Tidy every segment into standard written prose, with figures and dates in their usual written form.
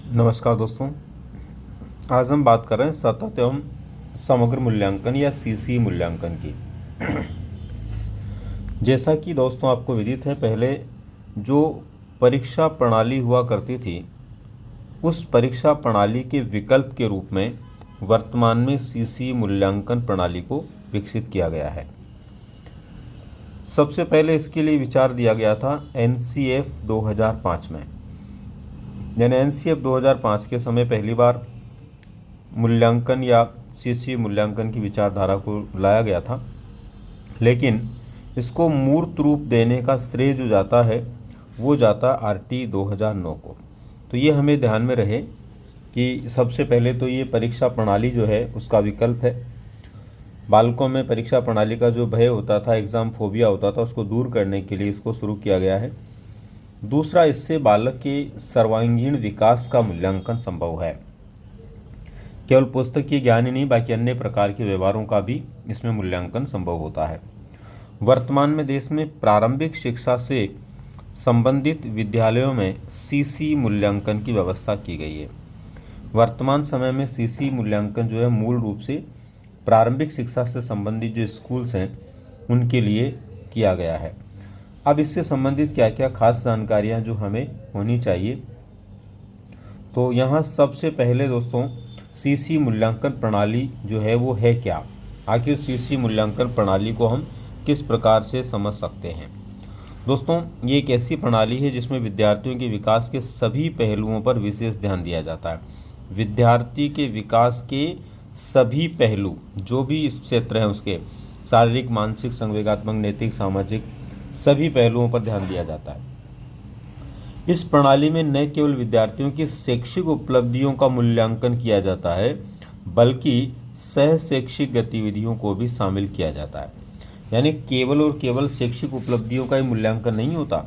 नमस्कार दोस्तों। आज हम बात कर रहे हैं सतत एवं समग्र मूल्यांकन या सीसी मूल्यांकन की। जैसा कि दोस्तों आपको विदित है, पहले जो परीक्षा प्रणाली हुआ करती थी उस परीक्षा प्रणाली के विकल्प के रूप में वर्तमान में सीसी मूल्यांकन प्रणाली को विकसित किया गया है। सबसे पहले इसके लिए विचार दिया गया था एनसीएफ 2005 में। यानी एनसीएफ 2005 के समय पहली बार मूल्यांकन या सीसी मूल्यांकन की विचारधारा को लाया गया था, लेकिन इसको मूर्त रूप देने का श्रेय जो जाता है वो जाता आरटी 2009 को। तो ये हमें ध्यान में रहे कि सबसे पहले तो ये परीक्षा प्रणाली जो है उसका विकल्प है। बालकों में परीक्षा प्रणाली का जो भय होता था, एग्ज़ाम फोबिया होता था, उसको दूर करने के लिए इसको शुरू किया गया है। दूसरा, इससे बालक के सर्वांगीण विकास का मूल्यांकन संभव है। केवल पुस्तकीय ज्ञान ही नहीं, बाकी अन्य प्रकार के व्यवहारों का भी इसमें मूल्यांकन संभव होता है। वर्तमान में देश में प्रारंभिक शिक्षा से संबंधित विद्यालयों में सीसी मूल्यांकन की व्यवस्था की गई है। वर्तमान समय में सीसी मूल्यांकन जो है मूल रूप से प्रारंभिक शिक्षा से संबंधित जो स्कूल्स हैं उनके लिए किया गया है। अब इससे संबंधित क्या क्या खास जानकारियां जो हमें होनी चाहिए, तो यहाँ सबसे पहले दोस्तों सीसी मूल्यांकन प्रणाली जो है वो है क्या, आखिर सीसी मूल्यांकन प्रणाली को हम किस प्रकार से समझ सकते हैं। दोस्तों, ये एक ऐसी प्रणाली है जिसमें विद्यार्थियों के विकास के सभी पहलुओं पर विशेष ध्यान दिया जाता है। विद्यार्थी के विकास के सभी पहलू जो भी क्षेत्र हैं उसके शारीरिक, मानसिक, संवेगात्मक, नैतिक, सामाजिक सभी पहलुओं पर ध्यान दिया जाता है। इस प्रणाली में न केवल विद्यार्थियों की शैक्षिक उपलब्धियों का मूल्यांकन किया जाता है, बल्कि सह शैक्षिक गतिविधियों को भी शामिल किया जाता है। यानी केवल और केवल शैक्षिक उपलब्धियों का ही मूल्यांकन नहीं होता,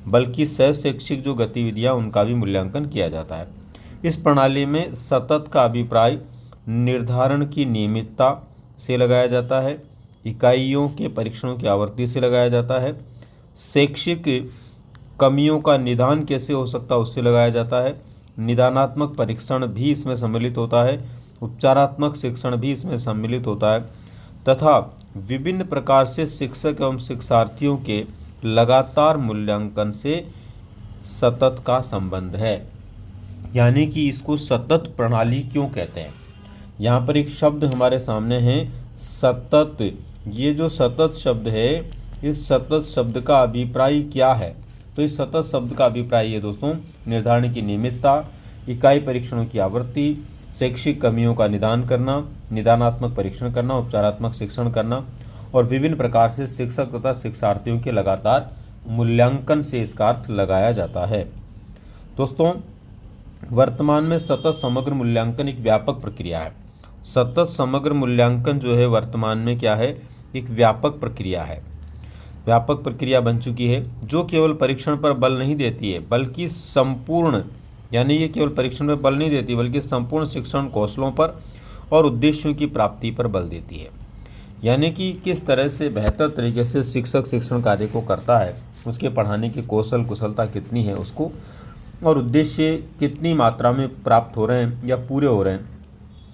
बल्कि सह शैक्षिक जो गतिविधियां उनका भी मूल्यांकन किया जाता है। इस प्रणाली में सतत का अभिप्राय निर्धारण की नियमितता से लगाया जाता है, इकाइयों के परीक्षणों की आवृत्ति से लगाया जाता है, शैक्षिक कमियों का निदान कैसे हो सकता है उससे लगाया जाता है, निदानात्मक परीक्षण भी इसमें सम्मिलित होता है, उपचारात्मक शिक्षण भी इसमें सम्मिलित होता है, तथा विभिन्न प्रकार से शिक्षक एवं शिक्षार्थियों के लगातार मूल्यांकन से सतत का संबंध है। यानी कि इसको सतत प्रणाली क्यों कहते हैं। यहाँ पर एक शब्द हमारे सामने है सतत। ये जो सतत शब्द है, इस सतत शब्द का अभिप्राय क्या है, तो इस सतत शब्द का अभिप्राय है दोस्तों निर्धारण की नियमितता, इकाई परीक्षणों की आवृत्ति, शैक्षिक कमियों का निदान करना, निदानात्मक परीक्षण करना, उपचारात्मक शिक्षण करना और विभिन्न प्रकार से शिक्षक तथा शिक्षार्थियों के लगातार मूल्यांकन से इसका अर्थ लगाया जाता है। दोस्तों, वर्तमान में सतत समग्र मूल्यांकन एक व्यापक प्रक्रिया है। सतत समग्र मूल्यांकन जो है वर्तमान में क्या है, एक व्यापक प्रक्रिया है, व्यापक प्रक्रिया बन चुकी है, जो केवल परीक्षण पर बल नहीं देती है बल्कि संपूर्ण, यानी ये केवल परीक्षण पर बल नहीं देती बल्कि संपूर्ण शिक्षण कौशलों पर और उद्देश्यों की प्राप्ति पर बल देती है। यानी कि किस तरह से बेहतर तरीके से शिक्षक शिक्षण कार्य को करता है, उसके पढ़ाने की कौशल कुशलता कितनी है उसको, और उद्देश्य कितनी मात्रा में प्राप्त हो रहे हैं या पूरे हो रहे हैं,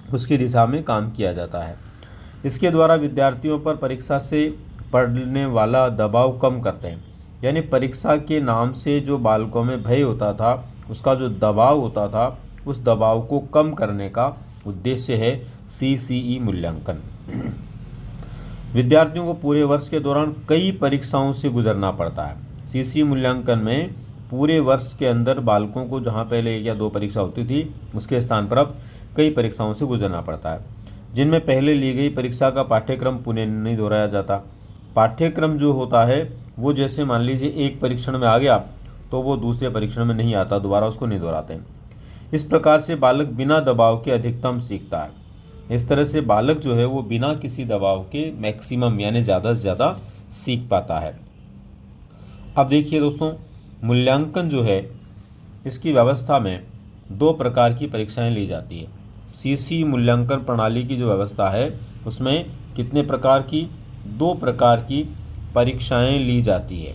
उसकी दिशा में काम किया जाता है। इसके द्वारा विद्यार्थियों पर परीक्षा से पढ़ने वाला दबाव कम करते हैं। यानी परीक्षा के नाम से जो बालकों में भय होता था, उसका जो दबाव होता था, उस दबाव को कम करने का उद्देश्य है सीसीई मूल्यांकन। विद्यार्थियों को पूरे वर्ष के दौरान कई परीक्षाओं से गुजरना पड़ता है। सीसीई मूल्यांकन में पूरे वर्ष के अंदर बालकों को जहां पहले 1 या 2 परीक्षा होती थी, उसके स्थान पर अब कई परीक्षाओं से गुजरना पड़ता है, जिनमें पहले ली गई परीक्षा का पाठ्यक्रम पुनः नहीं दोहराया जाता। पाठ्यक्रम जो होता है वो जैसे मान लीजिए एक परीक्षण में आ गया तो वो दूसरे परीक्षण में नहीं आता, दोबारा उसको नहीं दोहराते। इस प्रकार से बालक बिना दबाव के अधिकतम सीखता है। इस तरह से बालक जो है वो बिना किसी दबाव के मैक्सिमम यानी ज़्यादा से ज़्यादा सीख पाता है। अब देखिए दोस्तों, मूल्यांकन जो है इसकी व्यवस्था में 2 प्रकार की परीक्षाएं ली जाती है। सीसी मूल्यांकन प्रणाली की जो व्यवस्था है उसमें कितने प्रकार की, 2 प्रकार की परीक्षाएं ली जाती है।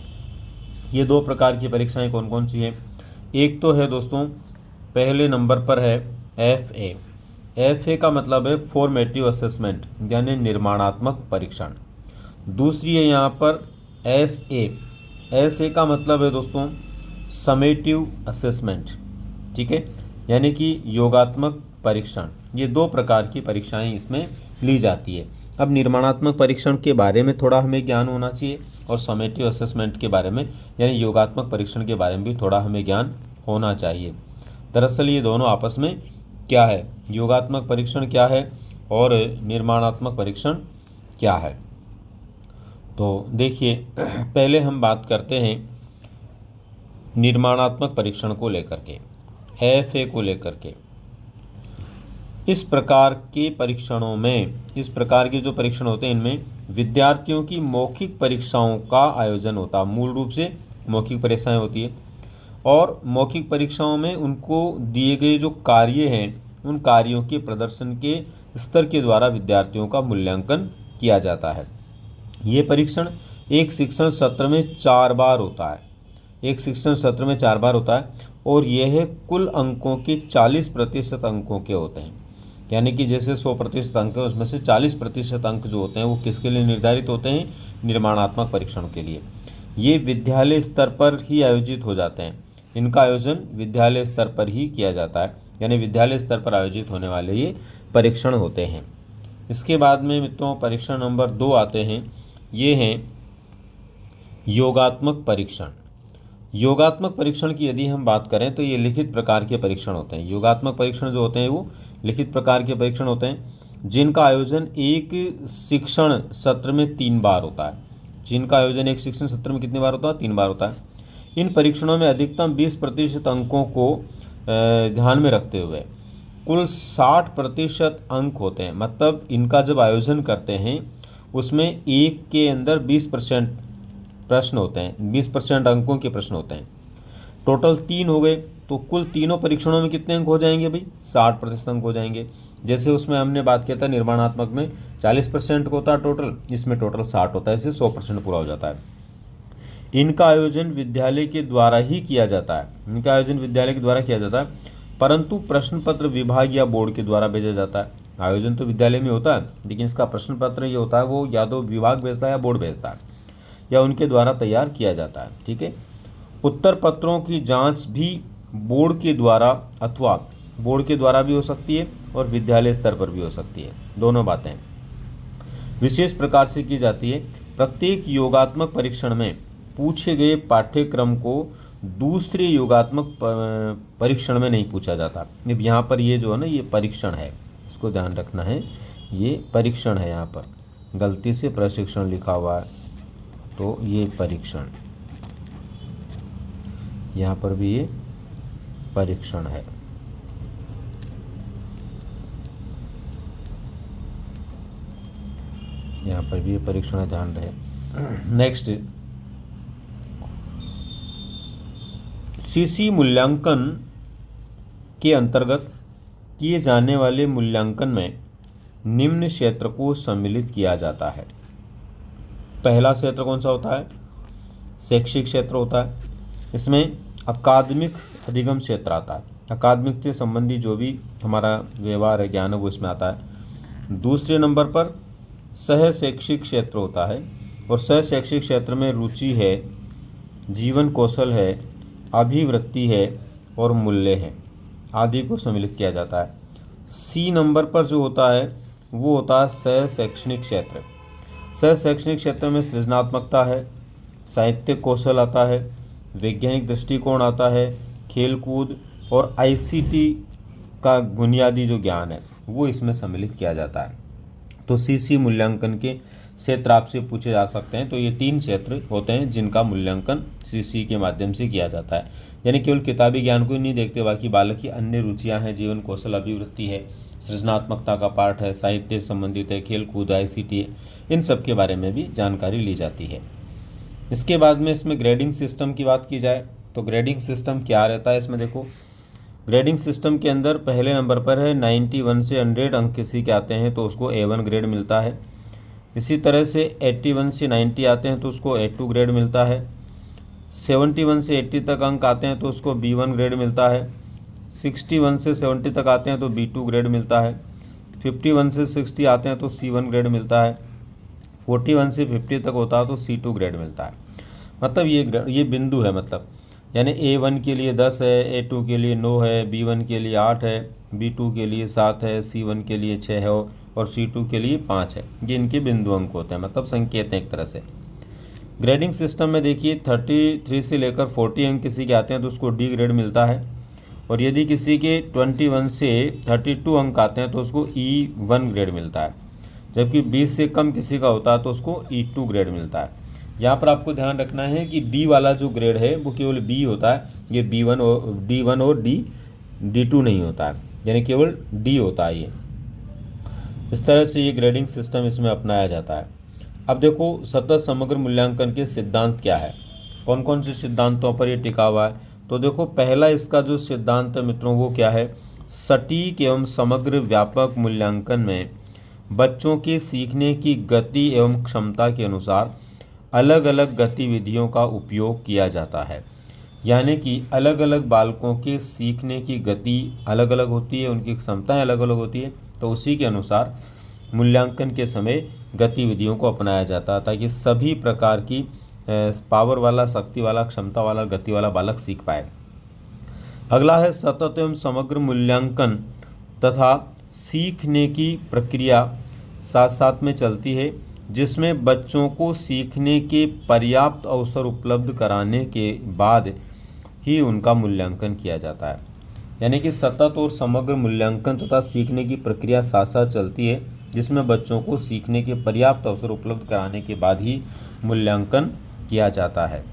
ये 2 प्रकार की परीक्षाएं कौन कौन सी हैं। एक तो है दोस्तों पहले नंबर पर है FA। FA का मतलब है फॉर्मेटिव असेसमेंट, यानी निर्माणात्मक परीक्षण। दूसरी है यहाँ पर SA। SA का मतलब है दोस्तों समेटिव असेसमेंट, ठीक है, यानी कि योगात्मक परीक्षण। ये दो प्रकार की परीक्षाएं इसमें ली जाती है। अब निर्माणात्मक परीक्षण के बारे में थोड़ा हमें ज्ञान होना चाहिए और समेटिव असेसमेंट के बारे में यानी योगात्मक परीक्षण के बारे में भी थोड़ा हमें ज्ञान होना चाहिए। दरअसल ये दोनों आपस में क्या है, योगात्मक परीक्षण क्या है और निर्माणात्मक परीक्षण क्या है। तो देखिए पहले हम बात करते हैं निर्माणात्मक परीक्षण को लेकर के, FA को लेकर के। इस प्रकार के परीक्षणों में, इस प्रकार के जो परीक्षण होते हैं इनमें विद्यार्थियों की मौखिक परीक्षाओं का आयोजन होता है। मूल रूप से मौखिक परीक्षाएं होती है और मौखिक परीक्षाओं में उनको दिए गए जो कार्य हैं उन कार्यों के प्रदर्शन के स्तर के द्वारा विद्यार्थियों का मूल्यांकन किया जाता है। ये परीक्षण एक शिक्षण सत्र में 4 बार होता है, एक शिक्षण सत्र में 4 बार होता है और यह कुल अंकों के 40% अंकों के होते हैं। यानी कि जैसे 100% अंक है उसमें से 40% अंक जो होते हैं वो किसके लिए निर्धारित होते हैं, निर्माणात्मक परीक्षण के लिए। ये विद्यालय स्तर पर ही आयोजित हो जाते हैं, इनका आयोजन विद्यालय स्तर पर ही किया जाता है, यानी विद्यालय स्तर पर आयोजित होने वाले ये परीक्षण होते हैं। इसके बाद में मित्रों परीक्षण नंबर 2 आते हैं, ये हैं योगात्मक परीक्षण। योगात्मक परीक्षण की यदि हम बात करें तो ये लिखित प्रकार के परीक्षण होते हैं। योगात्मक परीक्षण जो होते हैं वो लिखित प्रकार के परीक्षण होते हैं जिनका आयोजन एक शिक्षण सत्र में 3 बार होता है। जिनका आयोजन एक शिक्षण सत्र में कितनी बार होता है, 3 बार होता है। इन परीक्षणों में अधिकतम 20% अंकों को ध्यान में रखते हुए कुल 60% अंक होते हैं। मतलब इनका जब आयोजन करते हैं उसमें एक के अंदर 20% प्रश्न होते हैं, 20% अंकों के प्रश्न होते हैं। टोटल 3 हो गए तो कुल तीनों परीक्षणों में कितने अंक हो जाएंगे भाई, 60% अंक हो जाएंगे। जैसे उसमें हमने बात किया था निर्माणात्मक में 40% होता है टोटल, इसमें टोटल 60 होता है, इससे 100% पूरा हो जाता है। इनका आयोजन विद्यालय के द्वारा ही किया जाता है, इनका आयोजन विद्यालय के द्वारा किया जाता है, परंतु प्रश्न पत्र विभाग या बोर्ड के द्वारा भेजा जाता है। आयोजन तो विद्यालय में होता है लेकिन इसका प्रश्न पत्र ये होता है वो या तो विभाग भेजता है या बोर्ड भेजता है या उनके द्वारा तैयार किया जाता है, ठीक है। उत्तर पत्रों की जांच भी बोर्ड के द्वारा अथवा बोर्ड के द्वारा भी हो सकती है और विद्यालय स्तर पर भी हो सकती है, दोनों बातें विशेष प्रकार से की जाती है। प्रत्येक योगात्मक परीक्षण में पूछे गए पाठ्यक्रम को दूसरे योगात्मक परीक्षण में नहीं पूछा जाता। अब यहाँ पर ये जो है ना ये परीक्षण है, इसको ध्यान रखना है, ये परीक्षण है। यहाँ पर गलती से प्रशिक्षण लिखा हुआ है तो ये परीक्षण, यहाँ पर भी ये परीक्षण है। यहाँ पर भी ये परीक्षण है, ध्यान रहे। नेक्स्ट CC मूल्यांकन के अंतर्गत किए जाने वाले मूल्यांकन में निम्न क्षेत्र को सम्मिलित किया जाता है। पहला क्षेत्र कौन सा होता है, शैक्षिक क्षेत्र होता है। इसमें अकादमिक अधिगम क्षेत्र आता है, अकादमिक से संबंधी जो भी हमारा व्यवहार है, ज्ञान है, वो इसमें आता है। दूसरे नंबर पर सह शैक्षिक क्षेत्र होता है और सह शैक्षिक क्षेत्र में रुचि है, जीवन कौशल है, अभिवृत्ति है और मूल्य है आदि को सम्मिलित किया जाता है। C नंबर पर जो होता है वो होता है सह शैक्षणिक क्षेत्र। सह शैक्षणिक क्षेत्र में सृजनात्मकता है, साहित्यिक कौशल आता है, वैज्ञानिक दृष्टिकोण आता है, खेलकूद और ICT का बुनियादी जो ज्ञान है वो इसमें सम्मिलित किया जाता है। तो CC मूल्यांकन के क्षेत्र आपसे पूछे जा सकते हैं। तो ये 3 क्षेत्र होते हैं जिनका मूल्यांकन CC के माध्यम से किया जाता है। यानी केवल किताबी ज्ञान को ही नहीं देखते, बाकी बालक की अन्य रुचियां हैं, जीवन कौशल, अभिवृत्ति है, सृजनात्मकता का पार्ट है, साहित्य से संबंधित है, खेलकूद, ICT है, इन सब के बारे में भी जानकारी ली जाती है। इसके बाद में इसमें ग्रेडिंग सिस्टम की बात की जाए तो ग्रेडिंग सिस्टम क्या रहता है, इसमें देखो ग्रेडिंग सिस्टम के अंदर पहले नंबर पर है 91 से 100 अंक किसी के आते हैं तो उसको A1 ग्रेड मिलता है। इसी तरह से 81 से 90 आते हैं तो उसको A2 ग्रेड मिलता है। 71 से 80 तक अंक आते हैं तो उसको B1 ग्रेड मिलता है। 61 से 70 तक आते हैं तो B2 ग्रेड मिलता है। 51 से 60 आते हैं तो C1 ग्रेड मिलता है। 41 से 50 तक होता है तो C2 ग्रेड मिलता है। मतलब ये बिंदु है, मतलब यानी A1 के लिए 10 है, A2 के लिए 9 है, B1 के लिए 8 है, B2 के लिए 7 है, C1 के लिए 6 है और C2 के लिए 5 है। ये इनके बिंदु अंक होते हैं, मतलब संकेत हैं एक तरह से। ग्रेडिंग सिस्टम में देखिए 33 से लेकर 40 अंक किसी के आते हैं तो उसको D ग्रेड मिलता है, और यदि किसी के 21 से 32 अंक आते हैं तो उसको E1 ग्रेड मिलता है, जबकि 20 से कम किसी का होता है तो उसको E2 ग्रेड मिलता है। यहाँ पर आपको ध्यान रखना है कि B वाला जो ग्रेड है वो केवल B होता है, ये B1 और D1 और D2 नहीं होता है, यानी केवल D होता है। ये इस तरह से ये ग्रेडिंग सिस्टम इसमें अपनाया जाता है। अब देखो सतत समग्र मूल्यांकन के सिद्धांत क्या है, कौन कौन से सिद्धांतों पर ये टिका हुआ है। तो देखो पहला इसका जो सिद्धांत है मित्रों वो क्या है, सटीक एवं समग्र व्यापक मूल्यांकन में बच्चों के सीखने की गति एवं क्षमता के अनुसार अलग अलग गतिविधियों का उपयोग किया जाता है। यानी कि अलग अलग बालकों के सीखने की गति अलग अलग होती है, उनकी क्षमताएं अलग अलग होती है, तो उसी के अनुसार मूल्यांकन के समय गतिविधियों को अपनाया जाता है ताकि सभी प्रकार की पावर वाला, शक्ति वाला, क्षमता वाला, गति वाला बालक सीख पाए। अगला है सतत एवं समग्र मूल्यांकन तथा सीखने की प्रक्रिया साथ साथ में चलती है, जिसमें बच्चों को सीखने के पर्याप्त अवसर उपलब्ध कराने के बाद ही उनका मूल्यांकन किया जाता है। यानी कि सतत और समग्र मूल्यांकन तथा सीखने की प्रक्रिया साथ साथ चलती है, जिसमें बच्चों को सीखने के पर्याप्त अवसर उपलब्ध कराने के बाद ही मूल्यांकन किया जाता है।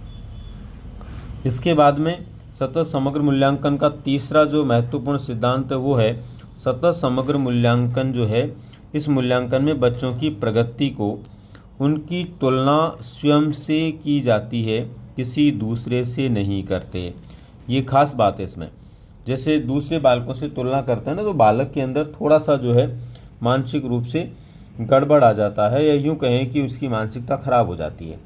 इसके बाद में सतत समग्र मूल्यांकन का तीसरा जो महत्वपूर्ण सिद्धांत है वो है सतत समग्र मूल्यांकन जो है, इस मूल्यांकन में बच्चों की प्रगति को उनकी तुलना स्वयं से की जाती है, किसी दूसरे से नहीं करते। ये खास बात है इसमें, जैसे दूसरे बालकों से तुलना करते हैं ना तो बालक के अंदर थोड़ा सा जो है मानसिक रूप से गड़बड़ आ जाता है, या यूँ कहें कि उसकी मानसिकता खराब हो जाती है।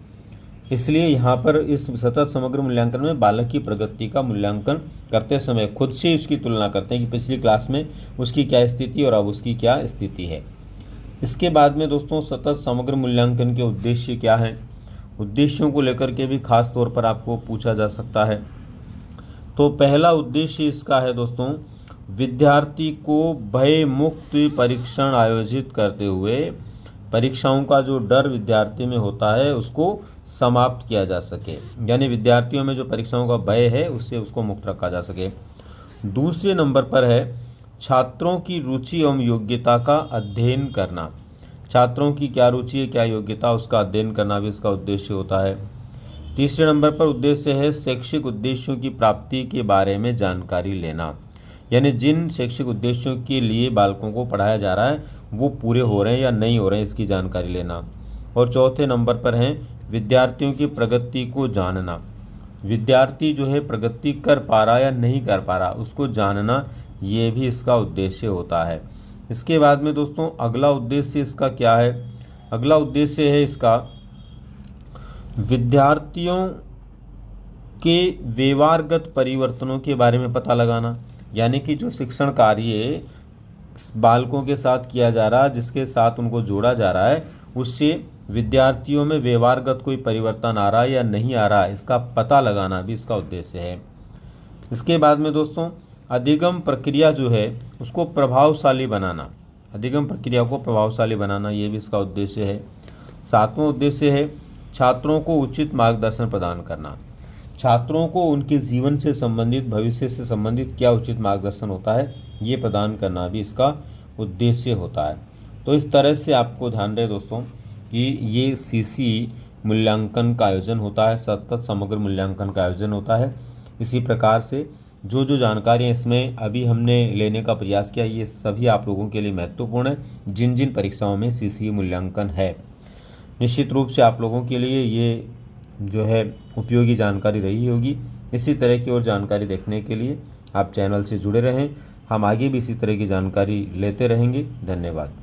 इसलिए यहाँ पर इस सतत समग्र मूल्यांकन में बालक की प्रगति का मूल्यांकन करते समय खुद से उसकी तुलना करते हैं कि पिछली क्लास में उसकी क्या स्थिति और अब उसकी क्या स्थिति है। इसके बाद में दोस्तों सतत समग्र मूल्यांकन के उद्देश्य क्या हैं, उद्देश्यों को लेकर के भी खास तौर पर आपको पूछा जा सकता है। तो पहला उद्देश्य इसका है दोस्तों, विद्यार्थी को भय मुक्त परीक्षण आयोजित करते हुए परीक्षाओं का जो डर विद्यार्थी में होता है उसको समाप्त किया जा सके, यानी विद्यार्थियों में जो परीक्षाओं का भय है उससे उसको मुक्त रखा जा सके। दूसरे नंबर पर है छात्रों की रुचि एवं योग्यता का अध्ययन करना। छात्रों की क्या रुचि है, क्या योग्यता, उसका अध्ययन करना भी इसका उद्देश्य होता है। तीसरे नंबर पर उद्देश्य है शैक्षिक उद्देश्यों की प्राप्ति के बारे में जानकारी लेना, यानी जिन शैक्षिक उद्देश्यों के लिए बालकों को पढ़ाया जा रहा है वो पूरे हो रहे हैं या नहीं हो रहे हैं इसकी जानकारी लेना। और चौथे नंबर पर हैं विद्यार्थियों की प्रगति को जानना। विद्यार्थी जो है प्रगति कर पा रहा या नहीं कर पा रहा उसको जानना, ये भी इसका उद्देश्य होता है। इसके बाद में दोस्तों अगला उद्देश्य इसका क्या है, अगला उद्देश्य है इसका विद्यार्थियों के व्यवहारगत परिवर्तनों के बारे में पता लगाना, यानी कि जो शिक्षण कार्य बालकों के साथ किया जा रहा है, जिसके साथ उनको जोड़ा जा रहा है, उससे विद्यार्थियों में व्यवहारगत कोई परिवर्तन आ रहा है या नहीं आ रहा है इसका पता लगाना भी इसका उद्देश्य है। इसके बाद में दोस्तों अधिगम प्रक्रिया जो है उसको प्रभावशाली बनाना, अधिगम प्रक्रिया को प्रभावशाली बनाना ये भी इसका उद्देश्य है। सातवां उद्देश्य है छात्रों को उचित मार्गदर्शन प्रदान करना। छात्रों को उनके जीवन से संबंधित, भविष्य से संबंधित क्या उचित मार्गदर्शन होता है ये प्रदान करना भी इसका उद्देश्य होता है। तो इस तरह से आपको ध्यान रहे दोस्तों कि ये सीसी मूल्यांकन का आयोजन होता है, सतत समग्र मूल्यांकन का आयोजन होता है। इसी प्रकार से जो जो जानकारियाँ इसमें अभी हमने लेने का प्रयास किया ये सभी आप लोगों के लिए महत्वपूर्ण है, जिन जिन परीक्षाओं में सीसी मूल्यांकन है। निश्चित रूप से आप लोगों के लिए ये जो है उपयोगी जानकारी रही होगी। इसी तरह की और जानकारी देखने के लिए आप चैनल से जुड़े रहें, हम आगे भी इसी तरह की जानकारी लेते रहेंगे। धन्यवाद।